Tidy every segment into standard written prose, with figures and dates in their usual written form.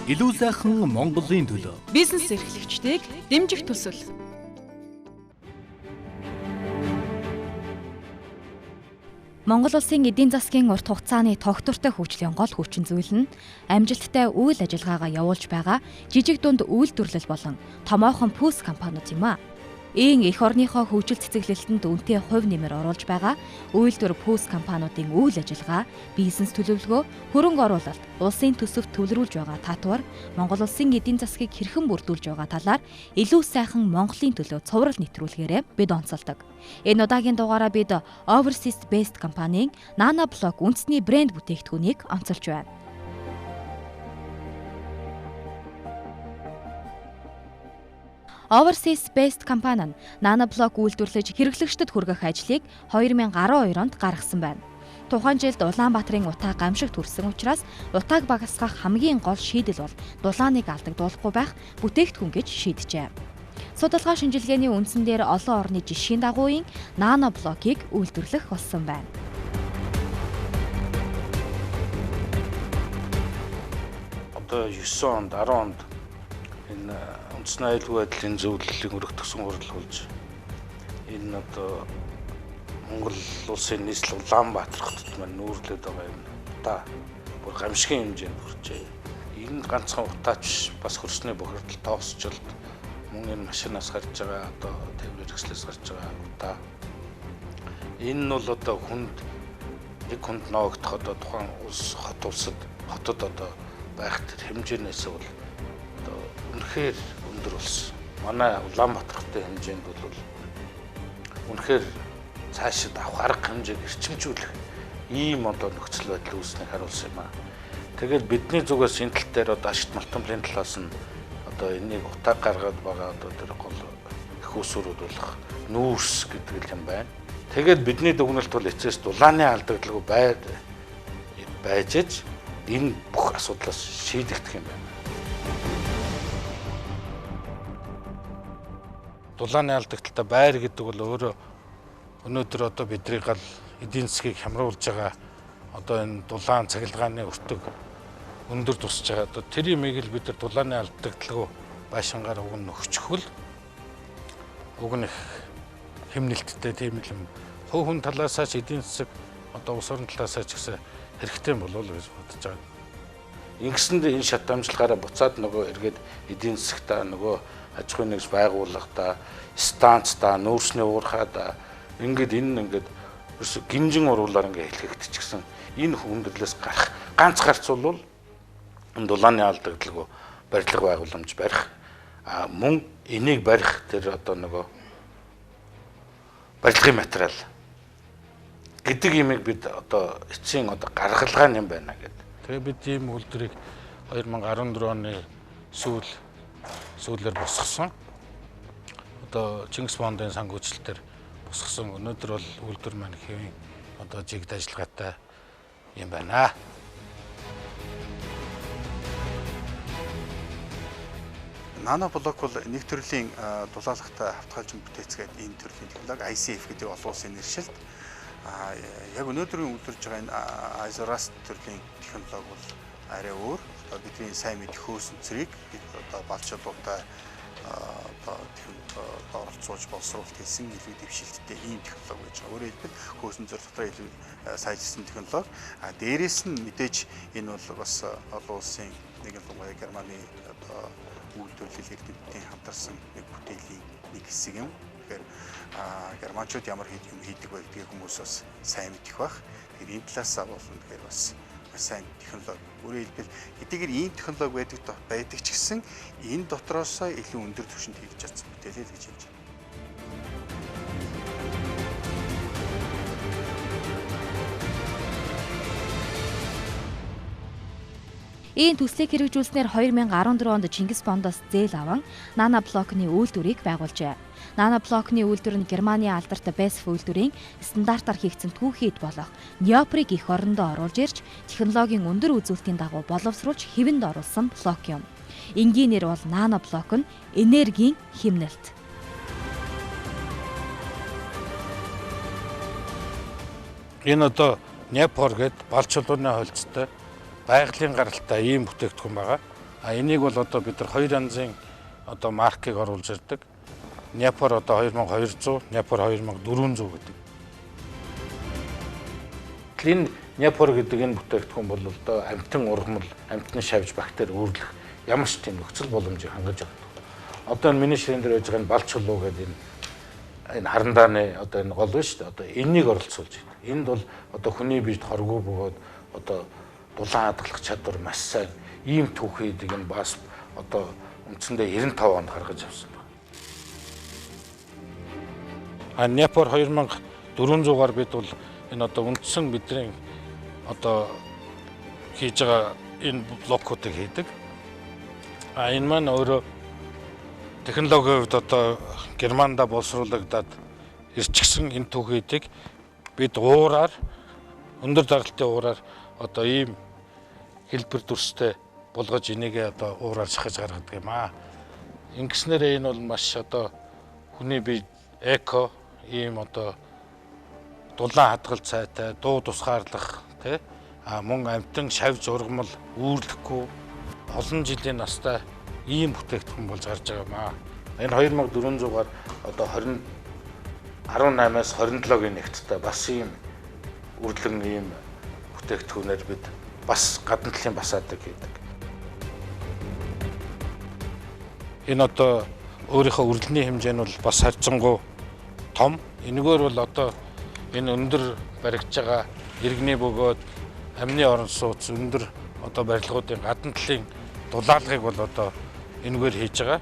Илүү сайхан Монголын төлөө. Бизнес эрхлэгчдийг дэмжих төсөл. Монгол улсын эдийн засгийн урт хугацааны тогтвортой хөгжлийн гол хүчин зүйл нь амжилттай үйл ажиллагаагаа явуулж байгаа жижиг дунд үйлдвэрлэл болон томоохон пүүс компаниуд юм а. Ийн эх орныхоо хөгжил цэцэглэлтэнд үнэтэй хувь нэмэр оруулж байгаа үйлдвэр пүүс компаниудын үйл ажиллагаа, бизнес төлөвлөгөө, хөрөнгө оруулалт, улсын төсөвт төвлөрүүлж байгаа татвар, Монгол улсын эдийн засгийг хэрхэн бүрдүүлж байгаа талаар илүү сайхан Монголын төлөө цуврал нэвтрүүлгээрээ бид онцолдог. Энэ удаагийн дугаараа бид Overseas Based компанийн NanaBlock үндэсний брэнд бүтээгдэхүүнийг онцолж байна. Overseas Based компани нь NanaBlock үйлдвэрлэж хэрэглэгчдэд хүргэх ажлыг 2012 онд гаргасан байна. Тухайн жилд Улаанбаатарын утаа гамшигт хүрсэн учраас утааг багасгах хамгийн гол шийдэл бол дулааныг алдагдуулахгүй байх бүтээгдэхүүн гэж шийджээ. Судалгаа шинжилгээний үндсэн дээр олон орны жишгийн дагууын NanaBlock-ыг үйлдвэрлэх болсон байна. Одоо 9 онд 10 онд энэ үндэсний аюулгүй байдлын зөвлөлийн өргөтгсөн хурал болж энэ одоо Монгол улсын нийслэл Улаанбаатар хотод маань нүүрлээд байгаа юм. Утаа бүр гамшигын хэмжээнд хүрчээ. Энэ ганцхан утаач бас хөрсний бохирдол тоосчвол мөн энэ машинаас гарч байгаа одоо тээврийн хэрэгслээс гарч байгаа утаа. Энэ нь бол одоо нэг хүнд ноогдох одоо тухайн улс хотод одоо байх хэмжээнээс бол үнэхээр өндөр болсон. Манай Улаанбаатар хотын хэмжээнд бол үнэхээр цаашид авах арга хэмжээг эрчимжүүлэх ийм одоо нөхцөл байдал үүснэг харуулсан юм аа. Тэгээд бидний зүгээс энэ тал дээр одоо ашигт малтамлын талаас нь одоо энийг утаа гаргаад байгаа одоо тэр гол их усрууд болох нүүрс гэдэг юм байна. Тэгээд бидний дүгнэлт бол эцэс дулааны алдагдaltaгүй байж энэ бүх асуудлаас шийдэгдэх юм байна. Дулааны алдагдaltaй байр гэдэг бол өөрөө өнөөдөр одоо бидний гал эдийн засгийг хямруулж байгаа одоо энэ дулаан цахилгааны өртөг өндөр тусч байгаа. Одоо тэр юмыг л бид нар дулааны алдагдaltaгүй байшингаар уг нь нөхчихвөл уг нь их хэмнэлттэй тийм юм. Хувь хүн талаасаа ч эдийн засаг одоо улс орон талаасаа ч гэсэн хэрэгтэй болов уу гэж бодож байгаа. Ингэсэндээ энэ шат дамжлагаараа буцаад нөгөө эргээд эдийн засагтаа нөгөө аж ахуйн нэгж байгууллагада, станцда, нүүрсний уурхаада ингээд ерөөсө гинжин уруулаар ингээд хэлхэгдчихсэн. Энэ хүндрэлээс гарах ганц гарцвал энэ дулааны алдагдaltaгүй барилга байгууламж барих мөн энийг барих тэр одоо нөгөө барилгын материал гэдэг юмыг бид одоо эцсийн одоо гаргалгаа юм байна гэдэг. Тэгээ бид ийм үйлдвэрийг 2014 оны сүүлээр босгосон. Одоо Чингис Бондын сангуучлалтаар босгосон. Өнөөдөр бол үйлдвэр маань хэвийн одоо жигд ажиллагаатай юм байна. NanaBlock бол нэг төрлийн дулаалгатай автогалжин бүтээцгээд энэ төрлийн технологи ICF гэдэг олон улсын нэршилт. Яг өнөөдрийн үйлдвэрлэж байгаа энэ Isorast төрлийн технологи бол арай өөр. Одоо бидний сайн мэдэх хөөсөн цэрийг бид одоо балчуудаа одоо оролцуулж боловсруулалт хийсэн илүү дэвшилттэй ийм технологи гэж байгаа. Өөрөөр хэлбэл хөөсөн цэр дотор илүү сайжирсан технологи. Дээрээс нь мэдээж энэ бол бас олон улсын нэгэн тугай Германы одоо үйлдвэрлэл эрдэмтдийн хамтарсан нэг бүтээлийн нэг хэсэг юм. Тэгэхээр германчууд ямар юм хийдэг байдгийг хүмүүс бас сайн мэдэх бах. Тэгэхээр энэ талаас бол үнэхээр бас сайн технологи. Өөрөөр хэлбэл эдгээр ийм технологи байдаг ч гэсэн энэ дотроос илүү өндөр түвшинд хийж чадсан бүтээлээ гэж хэлж байна. Ийм төслийг хэрэгжүүлснээр 2014 онд Чингис Бондоос зээл аван NanaBlock-ны үйлдвэрийг байгуулжээ. NanaBlock-ны үйлдвэр нь Германы алдарт BASF үйлдвэрийн стандартаар хийгдсэн түүхийд болох Неоприг эх орондоо оруулж ирж технологийн өндөр үзүүлэлтийн дагуу боловсруулж хэвэнд оруулсан блок юм. Энгийнээр бол NanaBlock нь энергийн хэмнэлт. Энэ одоо Непор гэдэг балч чулууны холцтой байгалийн гаралтай ийм бүтээгдэхүүн байгаа. Энийг бол одоо бид нар хоёр янзын одоо маркийг оруулж ирдэг. Няпор одоо 2200, Няпор 2400 гэдэг. Энэ Няпор гэдэг энэ бүтээгдэхүүн бол одоо амьтан ургамал, амьтны шавж бактери үүрлэх ямар ч тийм нөхцөл боломжийг хангаж байгаа. Одоо энэ миний ширэн дээр байж байгаа энэ балчулуу гэдэг энэ харандааны одоо энэ гол биш үү? Одоо энэнийг оролцуулж байна. Энд бол одоо хүний биед хоргүй бөгөөд одоо дулаан хадгалах чадвар маш сайн. Ийм түүхийдийг энэ бас одоо үндсэндээ 95 онд гаргаж авсан байна. Няпор 2400-аар бид бол энэ одоо үндсэн бидний одоо хийж байгаа энэ блокуудыг хийдэг. Энэ маань өөрөө технологийн хувьд одоо Германда боловсруулагдаад ирчихсэн энэ түүхийдийг бид уураар өндөр даралтын уураар одоо ийм хэлбэр дүрстэй болгож энийгээ одоо уураар шахаж гаргадаг юм аа. Ингэснээр энэ бол маш одоо хүний бие эко ийм одоо дулаан хадгалт цайтай, дуу тусгаарлах тий мөн амьтан шавж ургамал үүрлэхгүй олон жилийн настай ийм бүтээгдэхүүн болж гарч байгаа юм аа. Энэ 2400-аар одоо 18-аас 27-гийн нэгттэй бас ийм үрлэн ийм бүтээгдэхүүнээр бид бас гадна талын басаадаг гэдэг. Энэ одоо өөрийнхөө үрлэний хэмжээ нь бол бас харьцангуй том. Энэгээр бол одоо энэ өндөр баригдж байгаа иргэний бөгөөд амны орон сууц өндөр одоо барилгуудын гадна талын дулаалгыг бол одоо энэгээр хийж байгаа.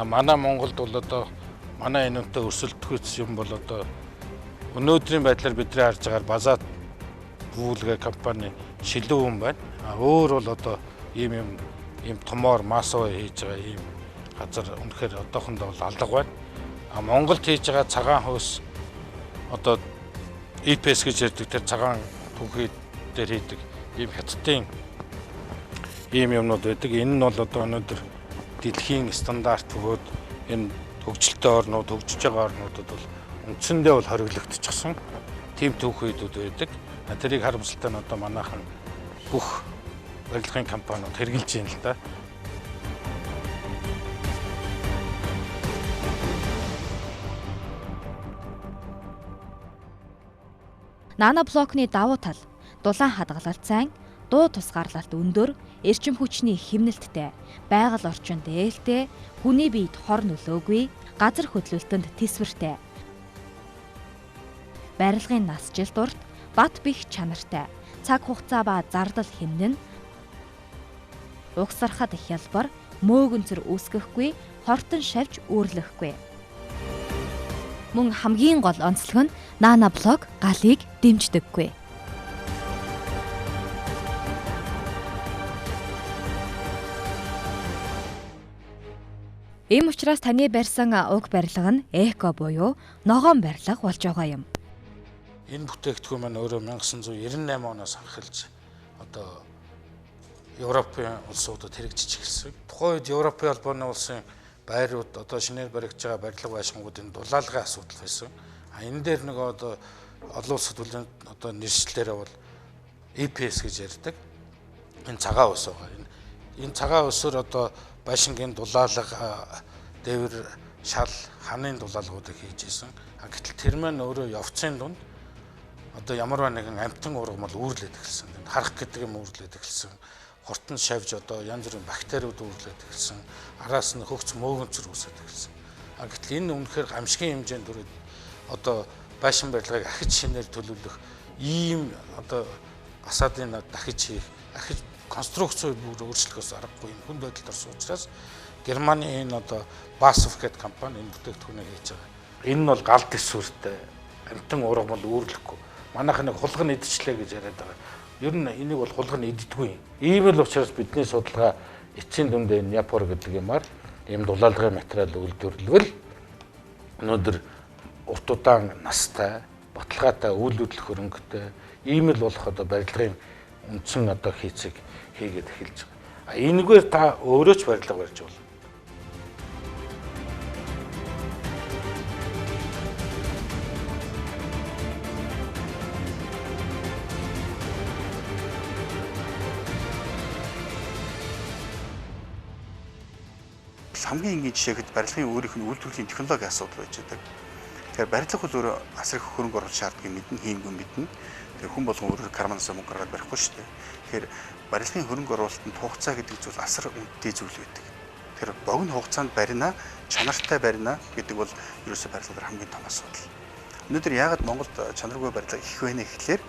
Манай Монголд бол одоо манай энэтэй өрсөлдөхүйц юм бол одоо өнөөдрийн байдлаар бидний харж байгаа Базаа бүүлгээ компани шилэн хүн байна. Өөр бол одоо ийм томоор массоваа хийж байгаа ийм газар үнэхээр одоохондоо бол алга байна. Монголд хийж байгаа цагаан хөөс одоо EPS гэж ярьдаг тэр цагаан түүхий дээр хийдэг ийм хятадын ийм юмнууд байдаг. Энэ нь бол одоо өнөөдөр дэлхийн стандарт бөгөөд энэ хөгжилтэй орнууд, хөгжиж байгаа орнуудад бол үндсэндээ бол хориглогдчихсон тийм түүхийдүүд байдаг. Тэрийг харамсалтай нь одоо манайхан бүх барилгын компаниуд хэрэгжилж байна л да. Наноблокны давуу тал дулаан хадгалалт сайн, дуу тусгаарлалт өндөр, эрчим хүчний хэмнэлттэй, байгаль орчин дээлтэй, хүний биед хор нөлөөгүй, газар хөдлөлтөнд тэсвэртэй. Барилгын нас жил дурт бат бих чанартай, цаг хугацаа ба зардал хэмнэн, угсархад хялбар, мөөгөнцөр үүсгэхгүй, хортон шавж үүрлэхгүй. Мөн хамгийн гол онцлог нь наноблок галыг дэмждэггүй. Ийм учраас таны барьсан уг барилга нь эко буюу ногоон барилга болж байгаа юм. Энэ бүтээгдэхүүн маань өөрөө 1998 оноос анхэлж одоо Европын улсуудад хэрэгжиж эхэлсэн. Тухайн үед Европын албаны улсын байрууд одоо шинээр баригдж байгаа барилга байшингуудын дулаалгын асуудал байсан. Энэ дээр нэг одоо олон улсад одоо нэршлэлээрээ бол EPS гэж ярьдаг. Энэ цагаан ус байгаа. Энэ цагаан усаар одоо байшингийн дулаалга, дээвэр, шал, ханын дулаалгуудыг хийж исэн. Гэтэл тэр маань өөрөө явцын дунд одоо ямарваа нэгэн амьтан ургамал үүрлээд эхэлсэн. Харах гэдэг юм үүрлээд эхэлсэн. Хортон шавж одоо янз бүрийн бактериуд үүрлээд эхэлсэн. Араас нь хөгц мөөгөнцөр үүсээд эхэлсэн. Гэтэл энэ үнэхээр гамшигын хэмжээнд төрөд одоо байшин барилгыг ахиж шинээр төлөвлөх ийм одоо басаадын дахиж хийх, ахиж конструкцийг бүр өөрчлөхөөс аргагүй юм хүнд байдалд орсон учраас Германы энэ одоо Basf гэдэг компани энэ бүтээгдэхүүнийг хийж байгаа. Энэ нь бол гал төсвөртэй амьтан ургамал үүрлэхгүй. Манайх нэг хулган идчихлээ гэж яриад байгаа. Ер нь энийг бол хулган иддэггүй. Ийм л учраас бидний судалгаа эцсийн дүндээ Няпор гэдэг юмар ийм дулаалгын материал үйлдвэрлэвэл өнөөдөр урт удаан настай, баталгаатай, үйл хөдлөх хөрөнгөтэй ийм л болох одоо барилгын үндсэн одоо хийцийг хийгээд эхэлж байгаа. Энэгээр та өөрөө ч барилга барьж болно. хамгийн энгийн жишээхэд барилгын өөрийнх нь үйлдвэрлэлийн технологийн асуудал байж байгаа. Тэгэхээр барилга бол өөрөө асар их хөрөнгө оруулалт шаарддаг мэднэ, хиймгүй мэднэ. Тэгэхээр хүн болгон өөрөөр карманаас мөнгө гаргаад барихгүй шүү дээ. Тэгэхээр барилгын хөрөнгө оруулалтанд хугацаа гэдэг зүйл асар үнэтэй зүйл байдаг. Тэгэхээр богино хугацаанд барина, чанартай барина гэдэг бол ерөөсөө барилгын хамгийн том асуудал. Өнөөдөр яагаад Монголд чанаргүй барилга их вэ гэхлээр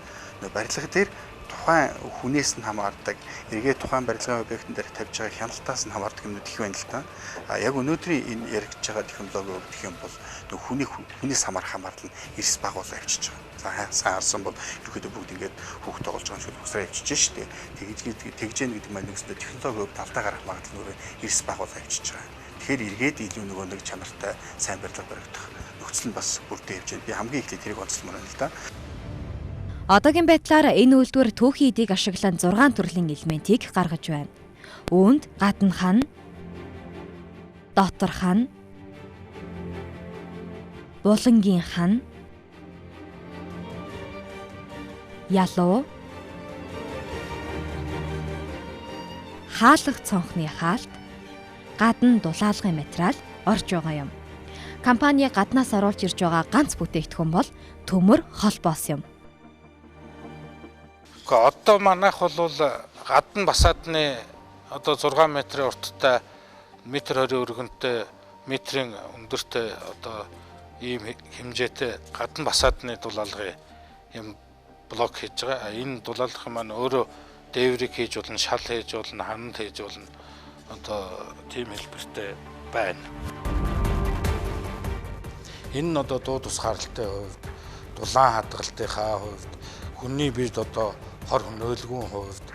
барилга дээр тухайн хүнээс нь хамаардаг, эргээ тухайн барилгын объектын дээр тавьж байгаа хяналтаас нь хамаардаг юмнууд их байна л та. Яг өнөөдрийн энэ яригдж байгаа технологи гэх юм бол хүнээс хамаарал нь эрс багуул авчиж байгаа. За харсан бол ерөөдөө бүгд ингээд хүүхд тоглож байгаа юм шиг усраа авчиж штэ. Тэгж яах гэдэг маань нэгсдээ технологи хувьд алдаа гарах магадлал нь эрс багуул авчиж байгаа. Тэгэхээр эргээд илүү нөгөө нэг чанартай сайн барилга баригдах нөхцөл нь бас бүрдээ явж байна. Би хамгийн эхлээд тэрийг онцлмоор байна л да. Одоогийн байдлаар энэ үйлдвэр түүхийн эдийг ашиглан 6 төрлийн элементийг гаргаж байна. Үүнд гадна хан, дотор хан, булангийн хан, ялуу, хаалга цонхны хаалт, гадна дулаалгын материал орж байгаа юм. Компани гаднаас оруулж ирж байгаа ганц бүтээгдэхүүн бол төмөр холбоос юм. Одоо манайх бол гадна басаадны одоо 6 метрийн урттай, метр 20 өргөнтэй, метрийн өндөртэй одоо ийм хэмжээтэй гадна басаадны дулаалгын юм блок хийж байгаа. Энэ дулаалгын маань өөрөө дээврийг хийж болно, шал хийж болно, хананд хийж болно. Одоо тийм хэлбэртэй байна. Энэ нь одоо дуу тусгаарлалтын хувьд, дулаан хадгалтынхаа хувьд, хүний бид одоо хор хөнөөлгүүн хувьд,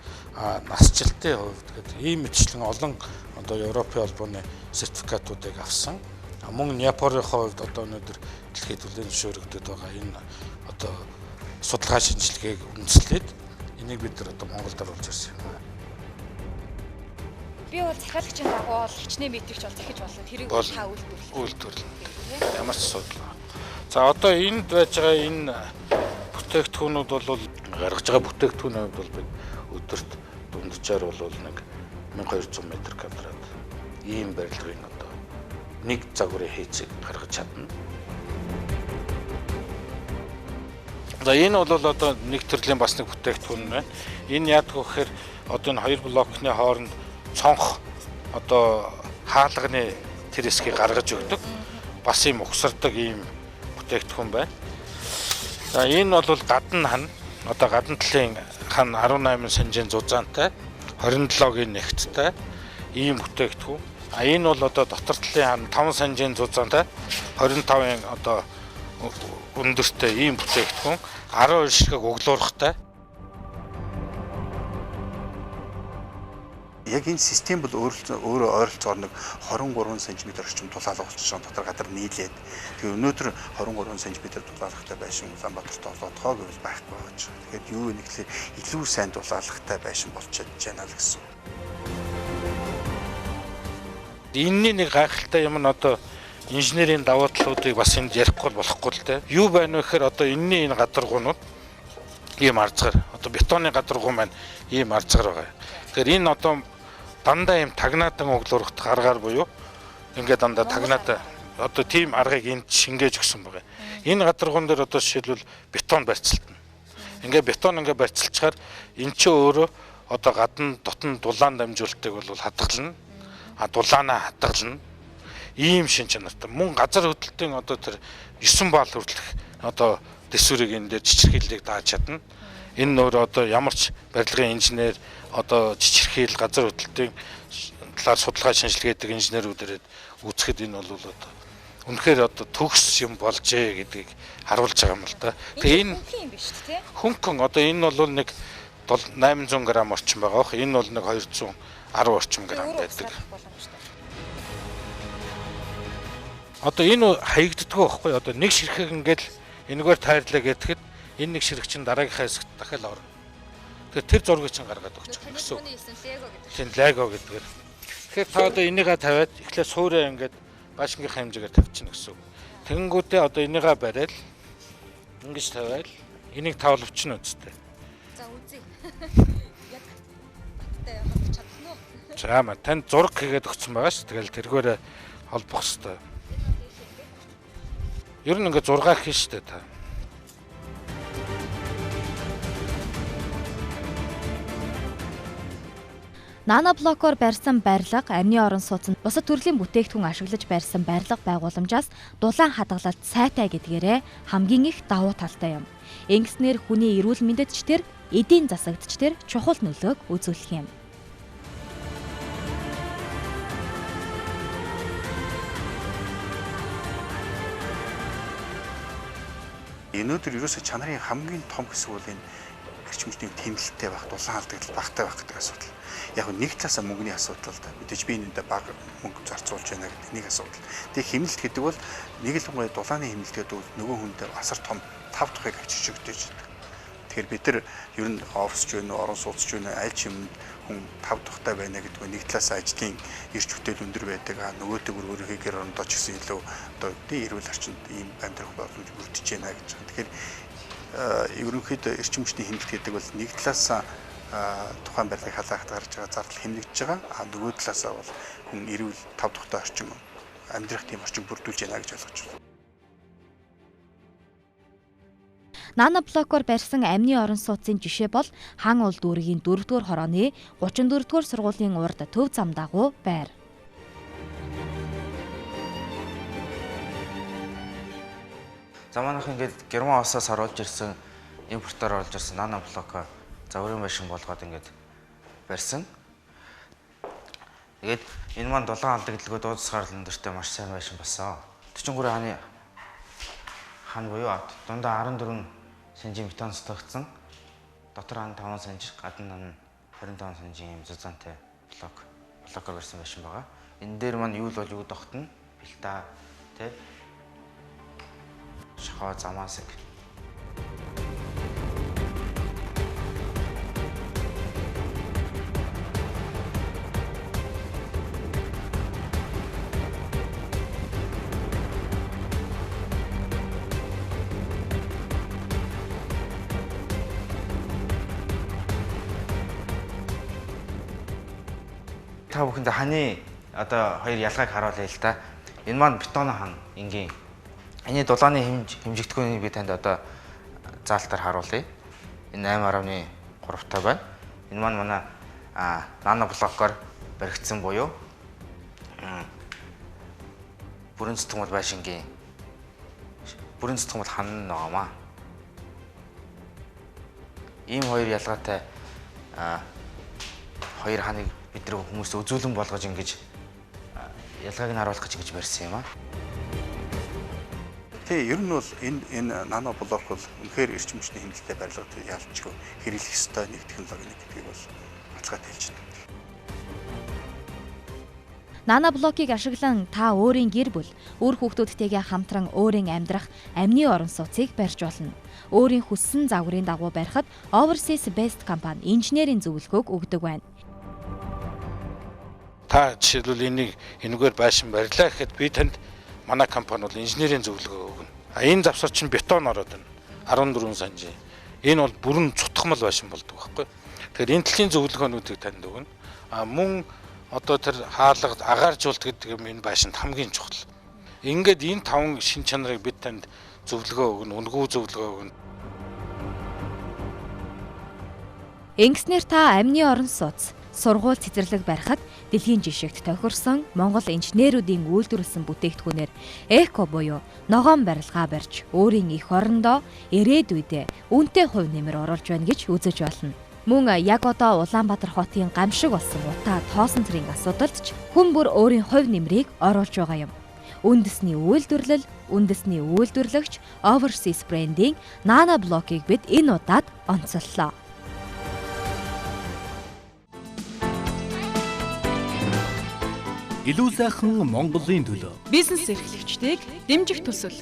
насжилтын хувьд гэдэг ийм мэтчлэн олон одоо Европын холбооны сертификатуудыг авсан. Мөн Японы хувьд одоо өнөөдөр дэлхийд хүлээн зөвшөөрөгдөд байгаа энэ одоо судалгаа шинжилгээг үндэслээд энийг бид нар одоо Монголд оруулж ирсэн юм. Би бол захиалагчийн дагуу бол хичнээн мэдрэгч бол захиж болно. Тэрийг та үйлдвэрлэх. Ямар ч асуудал. За одоо энд байж байгаа энэ бүтээгдэхүүнүүд бол гаргаж байгаа бүтээгдэхүүнүүд бол бид өдөрт дунджаар бол нэг 1200 м2 ийм барилгын одоо нэг загварын хийцийг гаргаж чадна. За энэ бол одоо нэг төрлийн бас нэг бүтээгдэхүүн байна. Энэ яадаг вэ гэхээр одоо энэ хоёр блокны хооронд цонх одоо хаалганы тэрэсгийг гаргаж өгдөг. Бас ийм угсардаг ийм бүтээгдэхүүн байна. За энэ бол гадна хан. Одоо гадна талын хан 18 санжийн зузаантай, 27-гийн нэгттэй ийм бүтээгдэхүүн. Энэ бол одоо дотор талын хан 5 санжийн зузаантай, 25-ын одоо өндөртэй ийм бүтээгдэхүүн, 12 ширхэг углуурхтай. Яг энэ систем бол өөрөө ойролцоогоор нэг 23 см орчим дулаалга болчихж байгаа дотор гадар нийлээд. Тэгээ өнөөдөр 23 см дулаалгатай байшин Улаанбаатарт олоодхоо гэвэл байхгүй байж байгаа. Тэгэхээр юу вэ гэхээр илүү сайн дулаалгатай байшин болчиход байна л гэсэн. Энэний нэг гайхалтай юм нь одоо инженерийн давуу талуудыг бас энд ярихгүй болохгүй л дээ. Юу байна вэ гэхээр одоо энэний энэ гадаргуунууд ийм арзгаар одоо бетоны гадаргуун маань ийм арзгаар байгаа. Тэгэхээр энэ одоо дандаа ийм тагнаадан углуурхт гаргаар буюу ингээд дандаа тагнаадан одоо тийм аргыг энд шингээж өгсөн байгаа. Энэ гадаргуун дээр одоо жишээлбэл бетон барьцалтна. Ингээд бетон ингээд барьцалчаар эн чинь өөрөө одоо гадна дотн дулаан дамжуулалтыг бол хадгална. Дулаанаа хадгална. Ийм шин чанартай. Мөн газар хөдлөлтийн одоо тэр 9 баал хүртэлх одоо дэсвэрийг энэ дээр чичирхийллийг дааж чадна. Энэ нөр одоо ямар ч барилгын инженер одоо чичирхийл газар хөдлөлтийн талаар судалгаа шинжилгээдэг инженерүүдээр үзэхэд энэ бол одоо үнэхээр одоо төгс юм болжээ гэдгийг харуулж байгаа юм л да. Тэгээ энэ хөнгөн юм биш үү те? Хөнгөн одоо энэ бол нэг 800 г орчим байгаа. Энэ бол нэг 210 орчим грамм байдаг. Одоо энэ хаягддаг байхгүй одоо нэг ширхэг ингээл энэгээр тайрлаа гэхэд энэ нэг ширхэг чинь дараагийнхаа хэсэгт дахиад орно. Тэгэхээр тэр зургийг чинь гаргаад өгч байгаа гэсэн үг. Тийм лего гэдгээр. Тэгэхээр та одоо энийгээ тавиад эхлээд суурьа ингээд баашингийнхаа хэмжээгээр тавьчихна гэсэн үг. Тэгэнгүүтээ одоо энийгээ бариад ингэж тавиал энийг тавлавчна үстэй. За үзье. Яг баттай явах чадна уу? За танд зураг хийгээд өгсөн байгаа ш. Тэгэл тэргээрээ холбох хэрэгтэй. Ер нь ингээд 6 хийн штэ та. Наноблокоор барьсан барилга, амны орон сууцнд бусад төрлийн бүтээгдэхүүн ашиглаж барьсан барилга байгууламжаас дулаан хадгалалт сайтай гэдгээрээ хамгийн их давуу талтай юм. Ингэснээр хүний эрүүл мэндэд ч тэр эдийн засагт ч тэр чухал нөлөөг үзүүлэх юм. Өнөөдөр ерөөсө чанарын хамгийн том хэсэг бол энэ эрчимчдийн тэмдэлтэй байх, дулаан алдагдал багтай байх гэдэг асуудал. Яг нэг талаасаа мөнгөний асуудал л да. Мэдээж би энэндээ бага мөнгө зарцуулж байна гэдэг нэг асуудал. Тэгээ хэмнэлт гэдэг бол нэг л гоо дулааны хэмнэлт гэдэг бол нөгөө хүн дээр асар том тав тухыг авчирч өгдөж байдаг. Тэгэхээр бид нар ер нь офисч байна уу, орон сууцч байна уу, аль ч юм хүн тав тухтай байна гэдэг нэг талаасаа ажлын эрч бүтээл өндөр байдаг. Нөгөөдөг өөрийнхөө гэр орондоо ч гэсэн илүү одоо эрүүл орчинд ийм амьдрах боломж бүрдэж байна гэж. Тэгэхээр ерөнхийдөө эрчимчдийн хэмнэлт гэдэг бол нэг талаасаа тухайн барилгыг халаахад гарч байгаа зардал хэмнэгдэж байгаа. Нөгөө талаасаа бол хүн эрүүл тав тухтай орчин амьдрах тийм орчин бүрдүүлж байна гэж ойлгож байна. Наноблокоор барьсан амны орон сууцын жишээ бол хан ул дүүргийн 4-р хорооны 34-р сургуулийн урд төв зам дагуу байр. Заманах ингээд Герман улсаас оруулж ирсэн импортоор оруулж ирсэн наноблокоо заврын машин болгоод ингээд барьсан. Тэгээд энэ маань дулаан алдагдлгүй дуудас гарлан дэртэй маш сайн машин болсон. 43 хааны хан буюу дундаа 14 см бетон стогцсон. Дотор хан 5 см, гадна хан 25 см юм зузаантай блокоор барьсан машин байгаа. Энэ дээр маань юу л бол юу тогтно? Бэлта тэ шахаа замаасыг та бүхэндээ ханы одоо хоёр ялгааг харуулъя л та. Энэ маань бетон хан энгийн. Энэ дулааны хэмжигдэхүүнийг би танд одоо заалтаар харуулъя. Энэ 8.3 та байна. Энэ маань манай наноблокоор баригдсан буюу бүрэн зүтгэл байшингийн бүрэн зүтгэл хан ногоомаа. Ийм хоёр ялгаатай хоёр ханыг бид нар хүмүүст үзүүлэн болгож ингэж ялгааг нь харуулах гэж барьсан юм аа. Тэгээ ер нь бол энэ наноблок бол үнэхээр эрчимчдийн хэмнэлттэй барилгад ялцгүй хэрэглэх ёстой нэг технологи гэдгийг бол баталгаатай хэлж байна. Наноблокийг ашиглан та өөрийн гэр бүл, үр хүүхдүүдтэйгээ хамтран өөрийн амьдрах амны орон сууцыг барьж болно. Өөрийн хүссэн загварын дагуу барихад Overseas Best компани инженерийн зөвлөгөөг өгдөг байна. Та жишээлбэл энэгээр байшин барьлаа гэхэд би танд манай компани бол инженерийн зөвлөгөө өгнө. Энэ завсар чинь бетон ороод байна. 14 см. Энэ бол бүрэн цутгамал байшин болдог байхгүй. Тэгэхээр энэ төрлийн зөвлөгөөнүүдийг танд өгнө. Мөн одоо тэр хаалга агааржуулт гэдэг юм энэ байшинд хамгийн чухал. Ингээд энэ 5 шин чанарыг бид танд зөвлөгөө өгнө, үнгүү зөвлөгөө өгнө. Ингэснээр та амны орон сууц, сургууль цэцэрлэг барихад дэлхийн жишгт тохирсон Монгол инженеруудын үйлдвэрлэсэн бүтээгдэхүүнээр эко буюу ногоон барилгаа барьж өөрийн эх орондоо ирээдүйдээ үнэтэй хувь нэмэр оруулж байна гэж үзэж болно. Мөн яг одоо Улаанбаатар хотын гамшиг болсон утаа тоосон цэрийн асуудалд ч хүн бүр өөрийн хувь нэмрийг оруулж байгаа юм. Үндэсний үйлдвэрлэгч Overseas брендing наноблокийг бид энэ удаад онцоллоо. Илүү сайхан Монголын төлөө Бизнес эрхлэгчдийг дэмжих төсөл.